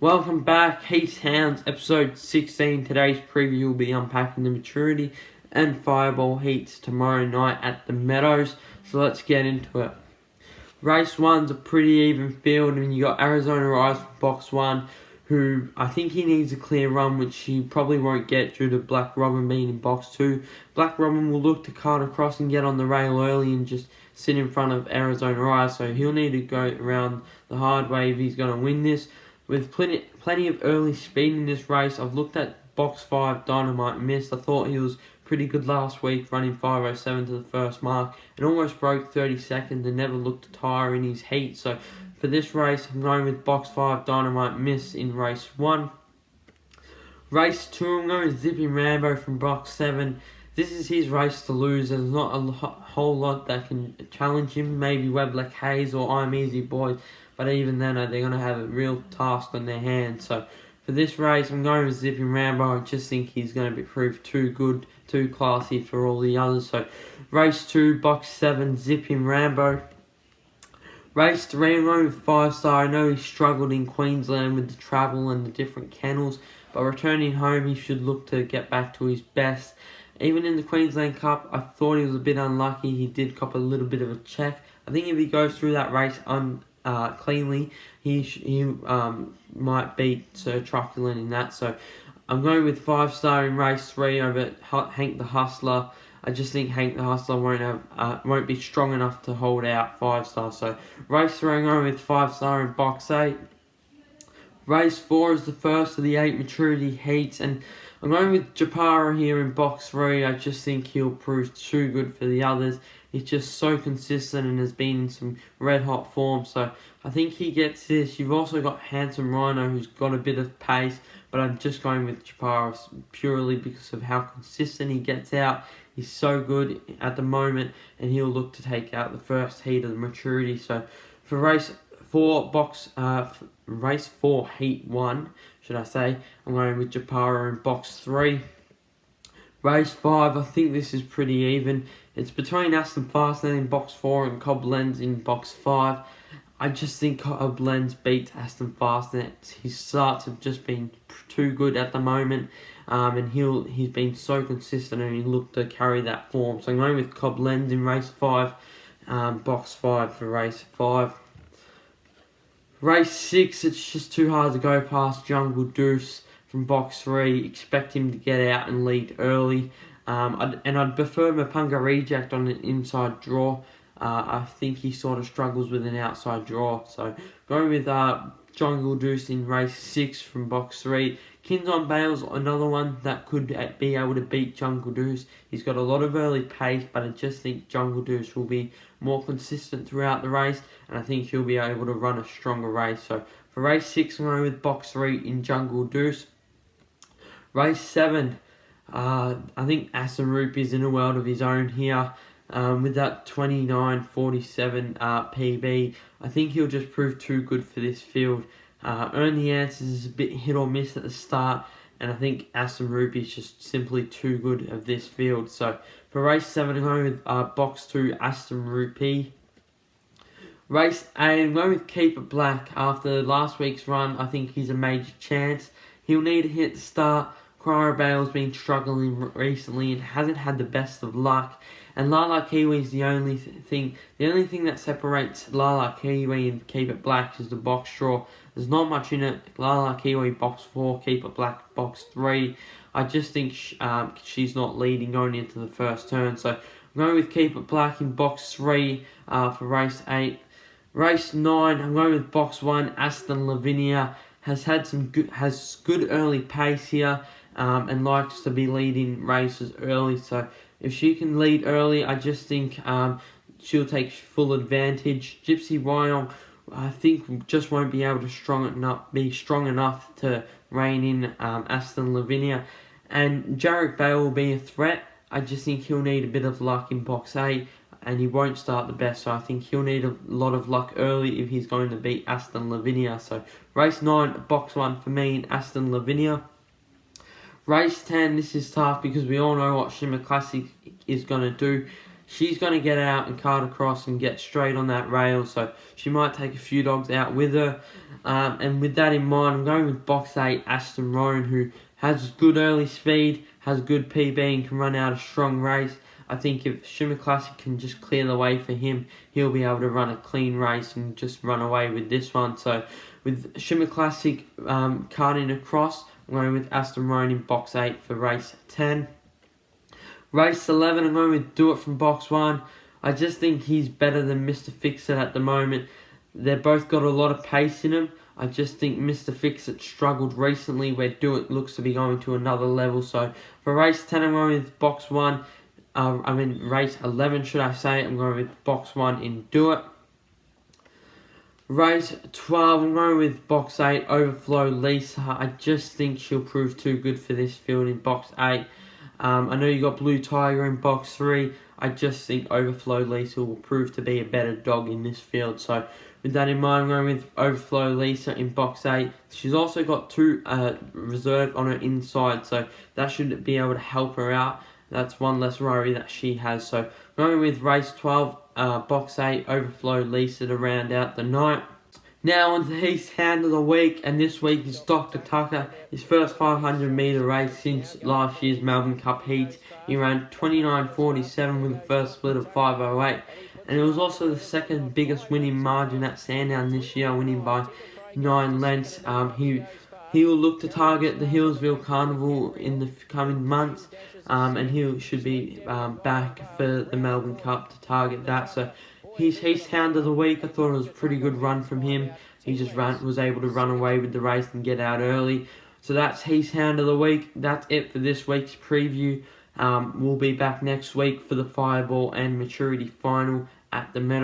Welcome back, Heath, Hounds, episode 16. Today's preview will be unpacking the maturity and fireball heats tomorrow night at the Meadows. So let's get into it. Race 1's a pretty even field, and you got Arizona Rise for box 1, who I think he needs a clear run, which he probably won't get due to Black Robin being in box 2. Black Robin will look to cut across and get on the rail early and just sit in front of Arizona Rise, so he'll need to go around the hard way if he's going to win this. With plenty of early speed in this race, I've looked at box 5 Dynamite Mist. I thought he was pretty good last week, running 5:07 to the first mark and almost broke 30 seconds and never looked to tire in his heat. So for this race, I'm going with box 5 Dynamite Mist in race 1. Race 2, I'm going with Zipping Rambo from box 7. This is his race to lose. There's not a whole lot that can challenge him. Maybe Webler Hayes or I'm Easy Boys. But even then, they're going to have a real task on their hands. So for this race, I'm going with Zipping Rambo. I just think he's going to be proved too good, too classy for all the others. So race 2, box 7, Zipping Rambo. Race 3, I'm going with 5-star. I know he struggled in Queensland with the travel and the different kennels, but returning home, he should look to get back to his best. Even in the Queensland Cup, I thought he was a bit unlucky. He did cop a little bit of a check. I think if he goes through that race cleanly, he might beat Sir Truculent in that. So I'm going with 5-star in race 3 over Hank the Hustler. I just think Hank the Hustler won't be strong enough to hold out 5-star. So race 3, I'm going with 5-star in box 8. Race 4 is the first of the 8 maturity heats, and I'm going with Japara here in box 3. I just think he'll prove too good for the others. He's just so consistent and has been in some red hot form, so I think he gets this. You've also got Handsome Rhino, who's got a bit of pace, but I'm just going with Japara purely because of how consistent he gets out. He's so good at the moment, and he'll look to take out the first heat of the maturity. So for race 4, race 4 heat 1, should I say, I'm going with Japara in box 3. Race 5, I think this is pretty even. It's between Aston Fastnet in box 4 and Coblenz in box 5. I just think Coblenz beats Aston Fastnet. His starts have just been too good at the moment, and he's been so consistent and he looked to carry that form. So I'm going with Coblenz in race 5, box 5 for race 5. Race 6, it's just too hard to go past Jungle Deuce from box 3. Expect him to get out and lead early. I'd prefer Mapunga Reject on an inside draw. I think he sort of struggles with an outside draw. So going with Jungle Deuce in race 6 from box 3. Kinson Bale's another one that could be able to beat Jungle Deuce. He's got a lot of early pace, but I just think Jungle Deuce will be more consistent throughout the race, and I think he'll be able to run a stronger race. So for race 6, I'm going with box 3 in Jungle Deuce. Race 7, I think Aston Rupee's in a world of his own here. With that 29.47 PB, I think he'll just prove too good for this field. Earn the Answers is a bit hit or miss at the start, and I think Aston Rupee is just simply too good of this field. So for race 7, I'm going with box 2 Aston Rupee. Race 8, I'm going with Keep It Black. After last week's run, I think he's a major chance. He'll need to hit the start. Cryo Bale's been struggling recently and hasn't had the best of luck. And Lala Kiwi is the only thing that separates Lala Kiwi and Keep It Black is the box draw. There's not much in it. Lala Kiwi box 4, Keep It Black box 3. I just think she's not leading going into the first turn. So I'm going with Keep It Black in box 3 for race 8. Race 9, I'm going with box 1 Aston Lavinia. Has good early pace here, and likes to be leading races early. So if she can lead early, I just think she'll take full advantage. Gypsy Wyong, I think, just won't be able to be strong enough to rein in Aston Lavinia. And Jarek Bale will be a threat. I just think he'll need a bit of luck in box 8, and he won't start the best. So I think he'll need a lot of luck early if he's going to beat Aston Lavinia. So race 9, box 1 for me in Aston Lavinia. Race 10, this is tough because we all know what Shimmer Classic is going to do. she's going to get out and cart across and get straight on that rail, so she might take a few dogs out with her. And with that in mind, I'm going with box 8, Aston Roan, who has good early speed, has good PB, and can run out a strong race. I think if Shimmer Classic can just clear the way for him, he'll be able to run a clean race and just run away with this one. So with Shimmer Classic carting across, I'm going with Aston Roan in box 8 for race 10. Race 11, I'm going with Do It from box 1. I just think he's better than Mr. Fix-It at the moment. They've both got a lot of pace in them. I just think Mr. Fix-It struggled recently, where Do It looks to be going to another level. So for race 10, I'm going with box 1. Race 11, should I say. I'm going with box 1 in Do It. Race 12, I'm going with box 8, Overflow Lisa. I just think she'll prove too good for this field in box 8. I know you got Blue Tiger in box 3. I just think Overflow Lisa will prove to be a better dog in this field. So with that in mind, I'm going with Overflow Lisa in box 8. She's also got 2 reserved on her inside, so that should be able to help her out. That's one less worry that she has. So I'm going with race 12, box 8, Overflow Lisa to round out the night. Now on to Heath's Hound of the Week, and this week is Dr. Tucker, his first 500 metre race since last year's Melbourne Cup heats. He ran 29.47 with the first split of 5.08, and it was also the second biggest winning margin at Sandown this year, winning by 9 lengths. He will look to target the Hillsville Carnival in the coming months, and he should be back for the Melbourne Cup to target that. So Heath's Hound of the Week, I thought it was a pretty good run from him. He just was able to run away with the race and get out early. So that's Heath's Hound of the Week. That's it for this week's preview. We'll be back next week for the Fireball and Maturity Final at the Meadows.